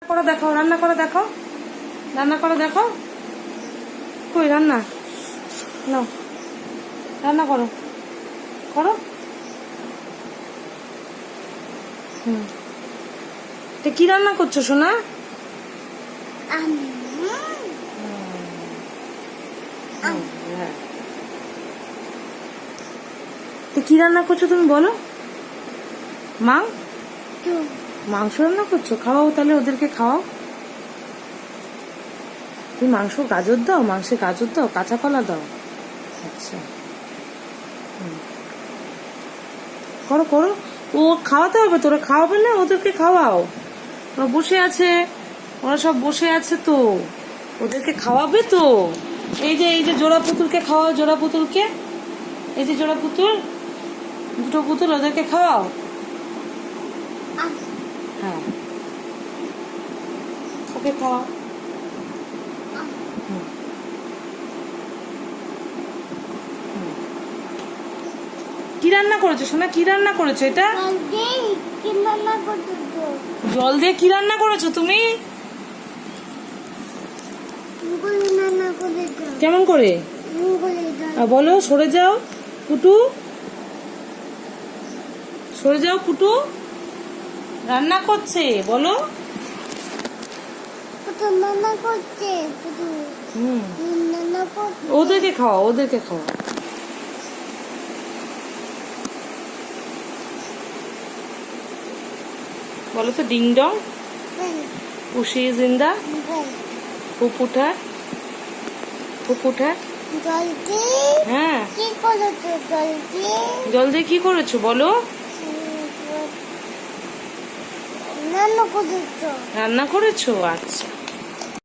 করে দেখো, রান্না করে দেখো, রান্না করে দেখো। কই রান্না? নাও, রান্না করো, করো। এটা কি রান্না করছো সোনা? কি রান্না করছো তুমি বলো? মাংস রান্না করছো? খাওয়াও তাহলে, ওদেরকে খাওয়াও। তুমি মাংস গাজর দাও, মাংসে গাজর দাও, কাঁচা কলা দাও। আচ্ছা, করো করো। ও খাওয়াতে হবে, তোরা খাওয়াবে না? ওদেরকে খাওয়াও, ওরা বসে আছে, ওরা সব বসে আছে তো, ওদেরকে খাওয়াবে তো। এই যে জোড়া পুতুলকে খাওয়াও, জোড়া পুতুলকে, এই যে জোড়া পুতুল, দুটো পুতুল, ওদেরকে খাওয়াও। হ্যাঁ, ওকে খাওয়াও। কি রান্না করেছো সোনা? কি রান্না করেছো এটা? জল দিয়ে কি রান্না করেছো তুমি? কেমন করে বলো? সরে যাও পুটু, সরে যাও পুটু, রান্না করছে বলো। ওদেরকে খাওয়া, ওদেরকে খাওয়া। বলো তো, ডিং ডং, পুষি জিন্দা, পুপুঠা, পুপুঠা। হ্যাঁ, জল দিয়ে কি করেছো বলো? রান্না করেছো? আচ্ছা।